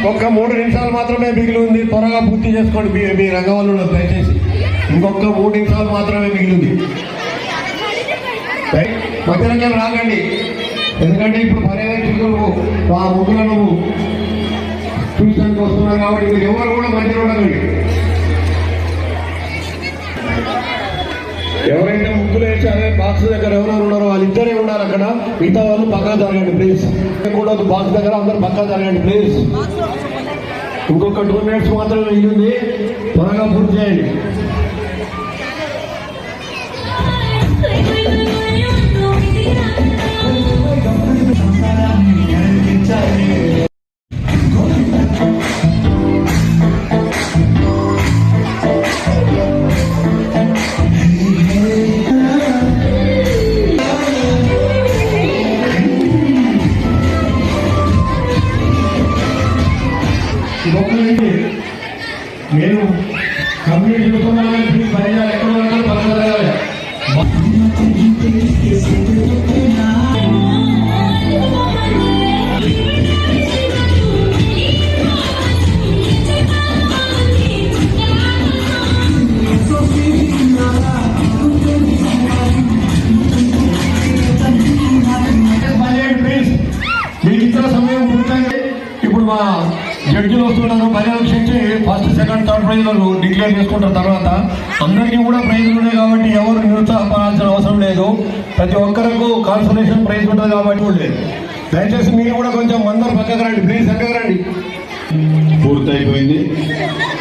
ఒక్క 3 నిమిషాలు మాత్రమే మిగిలి ఉంది. త్వరగా పూర్తి చేసుకోండి మీ రంగంలో దయచేసి. ఇంకొక 3 నిమిషాలు మాత్రమే మిగిలింది. మధ్యలో రాకండి, ఎందుకంటే ఇప్పుడు పర్యవేక్షకులు ఆ ముగ్గులను చూడడానికి వస్తున్నారు కాబట్టి మీరు ఎవరు కూడా మధ్యలో ఉండకండి. ఎవరైతే ముగ్గులు వేసి అదే బాక్స్ దగ్గర ఎవరెవరు ఉన్నారో వాళ్ళిద్దరే ఉన్నారు అక్కడ. మిగతా వాళ్ళు పక్కన జరగండి ప్లీజ్. కూడా బాక్స్ దగ్గర అందరూ పక్కన జరగండి ప్లీజ్. ఇంకొక 2 మినిట్స్ మాత్రమే మిగిలింది, త్వరగా పూర్తి చేయండి. నేను కమ్యూనిటీ చూస్తున్నాను, పరిచయాలు ఎక్కడ ఉన్నారో పక్కన జరగాలి. మీకు ఇచ్చిన సమయం పూర్తయింది. ఇప్పుడు మా జడ్జిలు వస్తున్నారు, పర్యవేక్షించి ఫస్ట్, సెకండ్, థర్డ్ ప్రైజ్లను డిక్లేర్ చేసుకుంటారు. తర్వాత అందరికీ కూడా ప్రైజ్లు ఉన్నాయి కాబట్టి ఎవరు నిరుత్సాహపడాల్సిన అవసరం లేదు. ప్రతి ఒక్కరికి కాన్సలేషన్ ప్రైజ్ ఉంటుంది కాబట్టి లేదు. దయచేసి మీరు కూడా కొంచెం అందరు పక్కకు రండి ప్లీజ్, పక్కకు రండి. పూర్తయిపోయింది,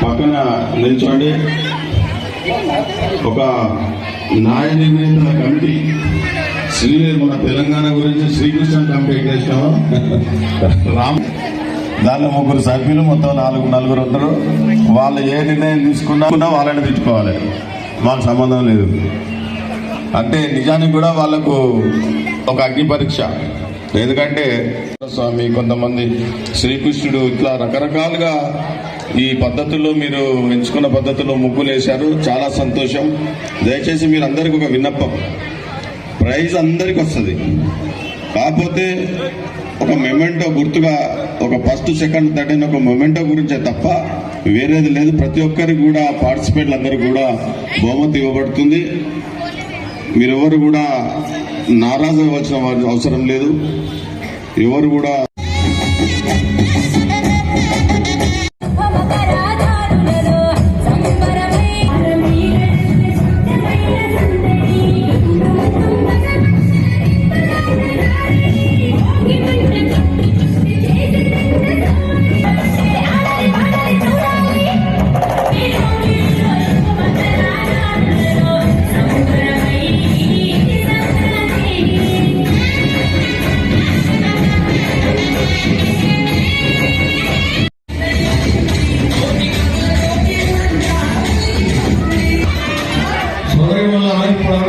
పక్కన నిల్చోండి. ఒక న్యాయ నిర్ణేతల కమిటీ మన తెలంగాణ గురించి శ్రీకృష్ణ కమిటీ చేసినాము. దానిలో 3 సభ్యులు, మొత్తం 4 ఉంటారు. వాళ్ళు ఏ నిర్ణయం తీసుకున్నా వాళ్ళని తెచ్చుకోవాలి, మాకు సంబంధం లేదు. అంటే నిజానికి కూడా వాళ్ళకు ఒక అగ్ని పరీక్ష. ఎందుకంటే స్వామి కొంతమంది శ్రీకృష్ణుడు ఇట్లా రకరకాలుగా ఈ పద్ధతుల్లో మీరు ఎంచుకున్న పద్ధతిలో ముగ్గులు వేశారు, చాలా సంతోషం. దయచేసి మీరు అందరికి ఒక విన్నపం, ప్రైజ్ అందరికి వస్తుంది, కాకపోతే ఒక మొమెంటో గుర్తుగా ఒక ఫస్ట్, సెకండ్, థర్డ్ అని ఒక మొమెంటో గురించే తప్ప వేరేది లేదు. ప్రతి ఒక్కరికి కూడా పార్టిసిపేట్లు అందరికి కూడా బహుమతి ఇవ్వబడుతుంది. మీరెవరు కూడా నారాజు అవ్వాల్సిన అవసరం లేదు. ఎవరు కూడా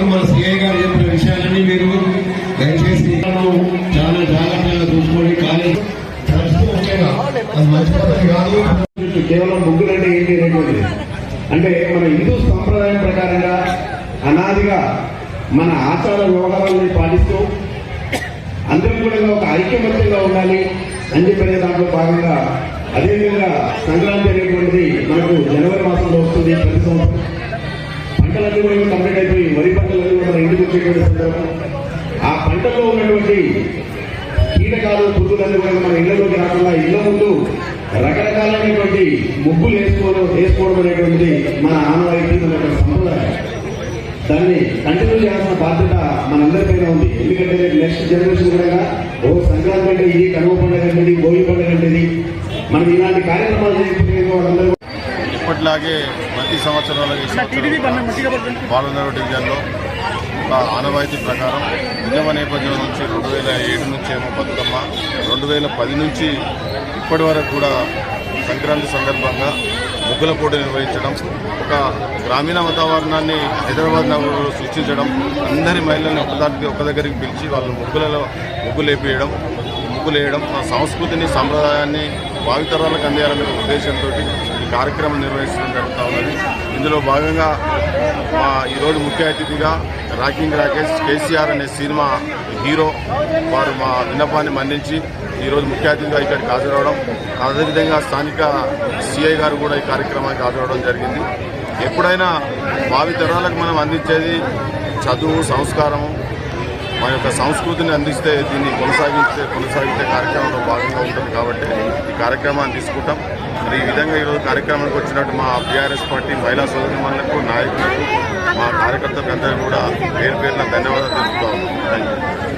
మన సిఐ గారు చెప్పిన విషయాలన్నీ మీరు దయచేసి చాలా జాగ్రత్తగా చూసుకోండి. కానీ అది మంచి పద్ధతి కాదు. కేవలం ముగ్గులు అంటే ఏంటి అనేటువంటిది, అంటే మన హిందూ సంప్రదాయం ప్రకారంగా అనాదిగా మన ఆచార వ్యవహారాలను పాటిస్తూ అందరూ కూడా ఒక ఐక్యమత్యంగా ఉండాలి అని చెప్పిన దాంట్లో భాగంగా అదేవిధంగా సంక్రాంతి అనేటువంటిది మనకు జనవరి మాసంలో వస్తుంది. ప్రతి సంవత్సరం పంటలన్నీ కూడా కంప్లీట్ అయిపోయి వరి పంటలన్నీ కూడా మన ఇంటికి వచ్చేటువంటి సందర్భం. ఆ పంటల్లో ఉన్నటువంటి కీటకాలు, పురుగులన్నీ కూడా మన ఇళ్లలోకి రాకుండా ఇళ్ల ముందు రకరకాలైనటువంటి ముగ్గులు వేసుకోవడం అనేటువంటిది మన ఆనవాయితీ, మన సంప్రదాయం. దాన్ని కంటిన్యూ చేయాల్సిన బాధ్యత మనందరిపైన ఉంది. ఎందుకంటే నెక్స్ట్ జనరేషన్ కూడా సంక్రాంతి అంటే ఇది, కనుమ పండుగ అంటే భోగి పండుగ అంటే మనం ఇలాంటి కార్యక్రమాలు చేసుకునే వాళ్ళందరూ ఎప్పటిలాగే ప్రతి సంవత్సరాలు ఈ సంవత్సరం బాలనగర్ డివిజన్లో ఒక ఆనవాయితీ ప్రకారం ఉద్యమ నేపథ్యం నుంచి 2007 నుంచి ఏమో బతుకమ్మ, 2010 నుంచి ఇప్పటి వరకు కూడా సంక్రాంతి సందర్భంగా ముగ్గుల పోటీ నిర్వహించడం, ఒక గ్రామీణ వాతావరణాన్ని హైదరాబాద్ నగరంలో సృష్టించడం, అందరి మహిళల్ని ఒక దగ్గరికి పిలిచి వాళ్ళు ముగ్గులేయడం ఆ సంస్కృతిని సంప్రదాయాన్ని భావితరాలకు అందించాలనే ఉద్దేశంతో ఈ కార్యక్రమం నిర్వహించడం జరుగుతూ ఉన్నది. ఇందులో భాగంగా ఈరోజు ముఖ్య అతిథిగా రాకింగ్ రాకేష్ కేసీఆర్ అనే సినిమా హీరో వారు మా విన్నపాన్ని మన్నించి ఈరోజు ముఖ్య అతిథిగా ఇక్కడికి హాజరవడం, అదేవిధంగా స్థానిక సిఐ గారు కూడా ఈ కార్యక్రమానికి హాజరవడం జరిగింది. ఎప్పుడైనా భావితరాలకు మనం అందించేది చదువు, సంస్కారము, మన యొక్క సంస్కృతిని అందిస్తే దీన్ని కొనసాగితే కార్యక్రమంలో భాగంగా ఉంటుంది. కాబట్టి ఈ కార్యక్రమాన్ని తీసుకుంటాం. మరి ఈ విధంగా ఈరోజు కార్యక్రమానికి వచ్చినట్టు మా బీఆర్ఎస్ పార్టీ మహిళా సోదరిమణులకు, నాయకులకు, మా కార్యకర్తలకు అందరూ కూడా పేరు పేరున ధన్యవాదాలు తెలుపుతా ఉన్నాం. Thank you.